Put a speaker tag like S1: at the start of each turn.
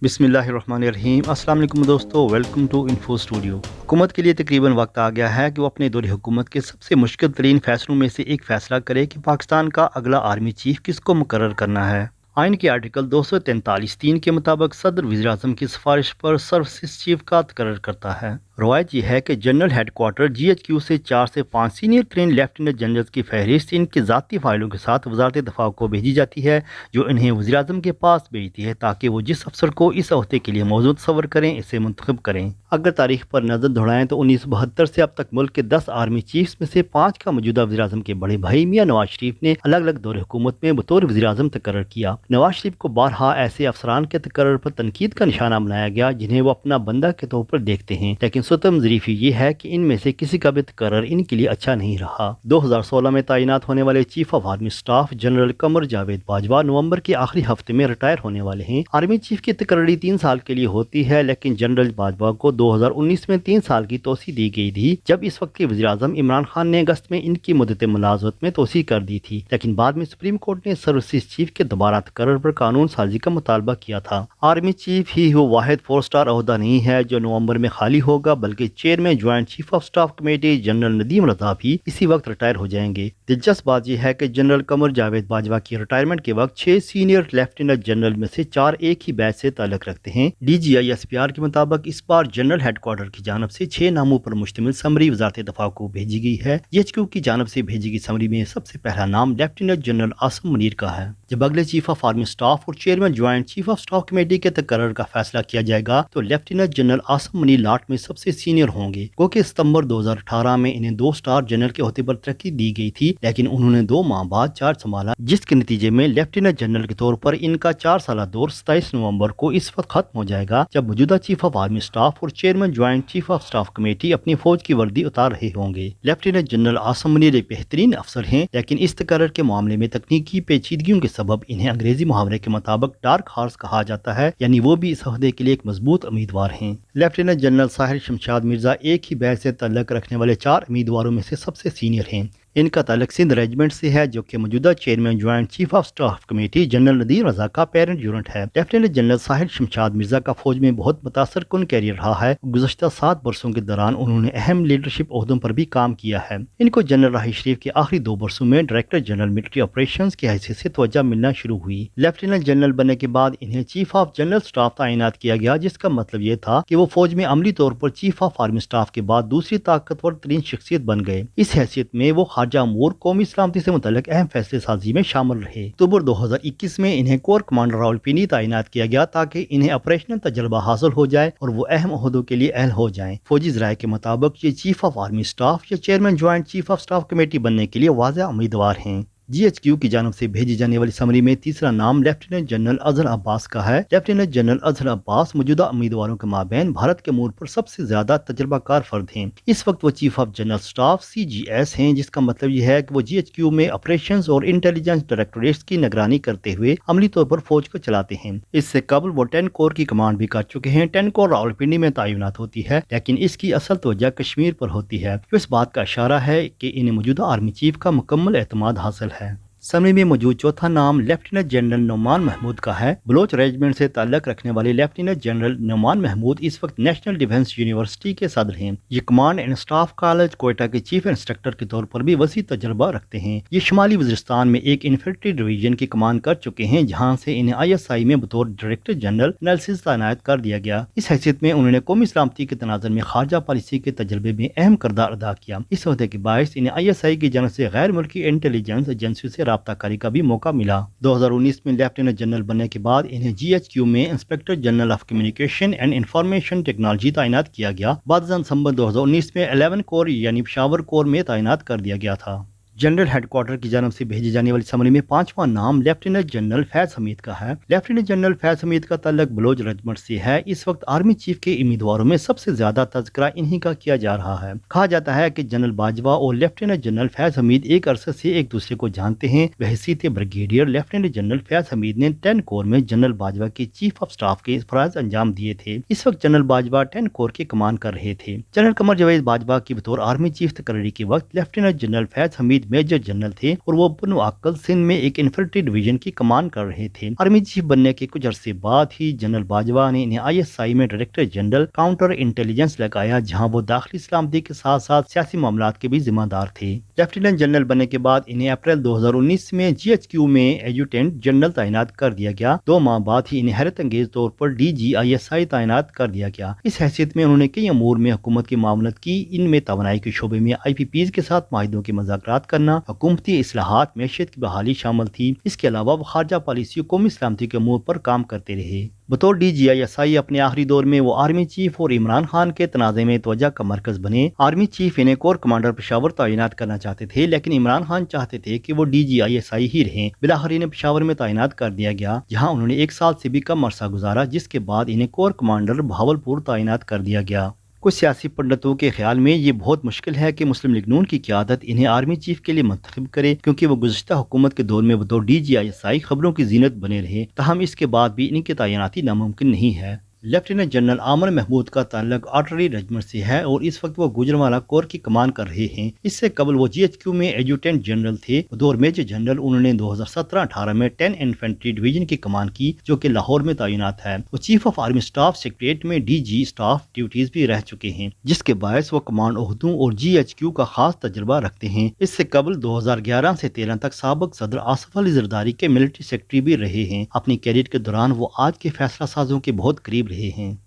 S1: बिस्मिल्लाहिर्रहमानिर्रहीम। अस्सलाम वालेकुम दोस्तों, वेलकम टू इन्फो स्टूडियो। हुकूमत के लिए तकरीबन वक्त आ गया है कि वो अपने दौरे हुकूमत के सबसे मुश्किल तरीन फैसलों में से एक फैसला करे कि पाकिस्तान का अगला आर्मी चीफ किसको मुकर्रर करना है। आइन के आर्टिकल 243(3) के मुताबिक सदर वज़ीर-ए-आज़म की सिफारिश पर सर्विसेज चीफ का तकर्रर करता है। रवायत यह है कि जनरल हेडक्वार्टर GHQ से 4 से 5 सीनियर ट्रेन लेफ्टिनेंट जनरल की फहरिस्त इनकी ज़ाती फाइलों के साथ वजारत दफा को भेजी जाती है, जो इन्हें वज़ीर-ए-आज़म के पास भेजती है ताकि वो जिस अफसर को इस अहदे के लिए मौजूद तस्वर करें इसे मुंतखब करें। अगर तारीख पर नजर दौड़ाएं तो 1972 से अब तक मुल्क के 10 आर्मी चीफ्स में से 5 का मौजूदा वज़ीर-ए-आज़म के बड़े भाई मियां नवाज शरीफ ने अलग अलग दौरे हुकूमत में बतौर वज़ीर-ए-आज़म तकर्रर किया। नवाज शरीफ को बारहा ऐसे अफसरान के तकर्रर पर तनकीद का निशाना बनाया गया जिन्हें वो अपना बंदा के तौर पर देखते हैं, लेकिन सुतम ज़रीफ़ी ये है कि इनमें से किसी का भी तकर्रर इनके लिए अच्छा नहीं रहा। 2016 में तैनात होने वाले chief of army staff general Qamar Javed Bajwa नवंबर के आखिरी हफ्ते में रिटायर होने वाले हैं। आर्मी चीफ की तकर्री 3 साल के लिए होती है, लेकिन जनरल बाजवा को 2019 में 3 साल की तोसी दी गई थी, जब इस वक्त के वज़ीर-ए-आज़म इमरान खान ने अगस्त में इनकी मुद्दत मुलाज़मत में तोसी कर दी थी, लेकिन बाद में सुप्रीम कोर्ट ने सर्विसेज चीफ के दोबारा तकर्रर पर कानून साजी का मुतालबा किया था। आर्मी चीफ ही वो वाहिद 4 स्टार ओहदा नहीं है जो नवंबर में खाली होगा, बल्कि chairman joint chief of staff committee general Nadeem Raza भी इसी वक्त रिटायर हो जाएंगे। दिलचस्प बात यह है कि जनरल कमर जावेद बाजवा की रिटायरमेंट के वक्त 6 सीनियर लेफ्टिनेंट जनरल में से 4 एक ही बैच से ताल्लुक रखते हैं। DGI SPR के मुताबिक इस बार जनरल हेडक्वार्टर की जानब से 6 नामों पर मुश्तमिल समरी वजारत दफा को भेजी गई है। GHQ की जानब से भेजी गई समरी में सबसे पहला नाम लेफ्टिनेंट जनरल आसिम मुनीर का है। जब अगले चीफ ऑफ आर्मी स्टाफ और chairman joint chief of staff committee के तकर्रर का फैसला किया जाएगा तो लेफ्टिनेंट जनरल आसिम मुनीर लाट में सबसे सीनियर होंगे, क्योंकि सितंबर 2018 में इन्हें 2 स्टार जनरल के ओहदे पर तरक्की दी गई थी, लेकिन उन्होंने 2 माह बाद चार्ज संभाला, जिसके नतीजे में लेफ्टिनेंट जनरल के तौर पर इनका 4 साल दौर 27 नवंबर को इस वक्त खत्म हो जाएगा, जब मौजूदा चीफ ऑफ आर्मी स्टाफ और chairman joint chief of staff committee अपनी फौज की वर्दी उतार रहे होंगे। लेफ्टिनेंट जनरल आसिम मुनीर एक बेहतरीन अफसर हैं, लेकिन इस तकर्रर के मामले में तकनीकी पेचीदगियों के सबब इन्हें अंग्रेजी मुहावरे के मुताबिक डार्क हॉर्स कहा जाता है, यानी वो भी इस ओहदे के लिए एक मजबूत उम्मीदवार हैं। लेफ्टिनेंट जनरल साहिर शमशाद मिर्जा एक ही बैच से ताल्लुक रखने वाले 4 उम्मीदवारों में से सबसे सीनियर हैं। इनका ताल्लुक सिंध रेजिमेंट से है, जो कि मौजूदा chairman joint chief of staff committee general Nadeem Raza का पेरेंट यूनिट है। लेफ्टिनेंट जनरल साहिर शमशाद मिर्जा का फौज में बहुत मुतासर कुन कैरियर रहा है। गुज़श्ता 7 बरसों के दौरान उन्होंने अहम लीडरशिप ओहदों पर भी काम किया है। इनको जनरल राही शरीफ के आखिरी 2 बरसों में डायरेक्टर जनरल मिलिट्री ऑपरेशंस की हैसियत से तवज्जो मिलना शुरू हुई। लेफ्टिनेंट जनरल बनने के बाद इन्हें चीफ ऑफ जनरल स्टाफ तैनात किया गया, जिसका मतलब ये था कि वो फौज में अमली तौर पर चीफ ऑफ आर्मी स्टाफ के बाद दूसरी ताकतवर तरीन शख्सियत बन गए। इस हैसियत में वो खारजा अमूर, कौमी सलामती से मुतल्लिक अहम फैसले साजी में शामिल रहे। अक्टूबर 2021 में इन्हें कोर कमांडर रावलपिंडी तैनात किया गया ताकि इन्हें ऑपरेशनल तजर्बा हासिल हो जाए और वो अहम ओहदों के लिए अहल हो जाएं। फौजी ज़राए के मुताबिक ये चीफ ऑफ आर्मी स्टाफ या chairman joint chief of staff committee बनने के लिए वाज़ेह उम्मीदवार हैं। GHQ की जानब से भेजी जाने वाली समरी में तीसरा नाम लेफ्टिनेंट जनरल अजहर अब्बास का है। लेफ्टिनेंट जनरल अजहर अब्बास मौजूदा उम्मीदवारों के माबैन भारत के मूड पर सबसे ज्यादा तजर्बाकार फर्द हैं। इस वक्त वो chief of general staff CGS हैं, जिसका मतलब यह है कि वो GHQ में ऑपरेशंस और इंटेलिजेंस डायरेक्टोरेट्स की निगरानी करते हुए अमली तौर पर फौज को चलाते हैं। इससे कबल वो 10 कोर की कमांड भी कर चुके हैं। 10 कोर रावलपिंडी में तैनात होती है, लेकिन इसकी असल तवज्जो कश्मीर पर होती है, जो इस बात का इशारा है कि इन्हें मौजूदा आर्मी चीफ का मुकम्मल एतमाद हासिल है। समरी में मौजूद चौथा नाम लेफ्टिनेंट जनरल नौमान महमूद का है। बलोच रेजिमेंट से ताल्लुक रखने वाले लेफ्टिनेंट जनरल नौमान महमूद इस वक्त नेशनल डिफेंस यूनिवर्सिटी के सदर हैं। ये command and staff college Quetta के चीफ इंस्ट्रक्टर के तौर पर भी वसी तजर्बा रखते हैं। ये शुमाली वज़ीरिस्तान में एक इन्फेंट्री डिवीजन की कमांड कर चुके हैं, जहाँ से इन्हें ISI में बतौर डायरेक्टर जनरल एनालिसिस तैनात कर दिया गया। इस हैसियत में उन्होंने कौमी सलामती के तनाज़ुर में खारजा पॉलिसी के तजर्बे में अहम किरदार अदा किया। इस वजह के बायस इन्हें ISI की जानब से गैर मुल्की इंटेलिजेंस एजेंसियों से राब्ता कारी का भी मौका मिला। 2019 में लेफ्टिनेंट जनरल बनने के बाद इन्हें GHQ में inspector general of communication and information technology तैनात किया गया। बाद दिसंबर 2019 में 11 कोर यानी पेशावर कोर में तैनात कर दिया गया था। जनरल हेडक्वार्टर की जानब से भेजी जाने वाली समरी में 5वां नाम लेफ्टिनेंट जनरल फैज हमीद का है। लेफ्टिनेंट जनरल फैज हमीद का ताल्लुक बलोच रेजिमेंट से है। इस वक्त आर्मी चीफ के उम्मीदवारों में सबसे ज्यादा तज़किरा इन्हीं का किया जा रहा है। कहा जाता है कि जनरल बाजवा और लेफ्टिनेंट जनरल फैज हमीद एक अरसे से एक दूसरे को जानते हैं। बहसीत brigadier lieutenant general Faiz Hameed ने 10 कोर में जनरल बाजवा के चीफ ऑफ स्टाफ के फराज अंजाम दिए थे। इस वक्त जनरल बाजवा 10 कोर की कमान कर रहे थे। जनरल कमर जावेद बाजवा की बतौर आर्मी चीफ तकर्री के वक्त lieutenant general Faiz Hameed major general थे और वो बनुअक्ल सिंध में एक इन्फेंट्री डिवीजन की कमान कर रहे थे। आर्मी चीफ बनने के कुछ अरसे बाद ही जनरल बाजवा ने इन्हें ISI में डायरेक्टर जनरल काउंटर इंटेलिजेंस लगाया, जहां वो दाखिली सलामती के साथ साथ सियासी मामलात के भी जिम्मेदार थे। लेफ्टिनेंट जनरल बनने के बाद इन्हें अप्रैल 2019 में GHQ में एडजुटेंट जनरल तैनात कर दिया गया। 2 माह बाद ही इन्हें हैरत अंगेज तौर पर DG/ISI तैनात कर दिया गया। इस हैसियत में उन्होंने कई अमूर में हुकूमत की मामलत की। इनमें तवानाई के शोबे में IPPs के साथ माहिदों के मुज़ाकरात करना, हुकूमती इस्लाहात, मैशियत की बहाली शामिल थी। इसके अलावा वो खारजा पॉलिसी और कौमी सलामती के अमूर पर काम करते रहे। बतौर DG/ISI अपने आखिरी दौर में वो आर्मी चीफ और इमरान खान के तनाज़े में तवज्जो का मरकज बने। आर्मी चीफ इन्हें कोर कमांडर पेशावर तैनात करना चाहते थे, लेकिन इमरान खान चाहते थे कि वो DG/ISI ही रहें। बिलाखिर इन्हें पेशावर में तैनात कर दिया गया, जहां उन्होंने 1 साल से भी कम अरसा गुजारा, जिसके बाद इन्हें कोर कमांडर बहावलपुर तैनात कर दिया गया। कुछ सियासी पंडितों के ख्याल में ये बहुत मुश्किल है कि मुस्लिम लीग नून की क़यादत इन्हें आर्मी चीफ के लिए मुंतखब करे, क्योंकि वो गुज़श्ता हुकूमत के दौर में बतौर DG/ISI खबरों की जीनत बने रहे। ताहम इसके बाद भी इनकी तैनाती नामुमकिन नहीं है। लेफ्टिनेंट जनरल आमर महमूद का ताल्लुक आर्टलरी रेजिमेंट से है और इस वक्त वो गुजरांवाला कोर की कमान कर रहे हैं। इससे कबल वो GHQ में एडजुटेंट जनरल थे। बतौर मेजर जनरल उन्होंने 2017-18 में 10 इन्फेंट्री डिवीजन की कमान की, जो कि लाहौर में तैनात है। वो chief of army staff secretariat में DG स्टाफ ड्यूटीज भी रह चुके हैं, जिसके बायस वो कमांड ओहदों और GHQ का खास तजुर्बा रखते हैं। इससे कबल 2011 से 13 तक साबिक सदर आसिफ अली जरदारी के मिलिट्री सेक्रेटरी भी रहे हैं। अपनी कैरियर के दौरान वो आज के फैसला साजों के बहुत करीब रहे हैं।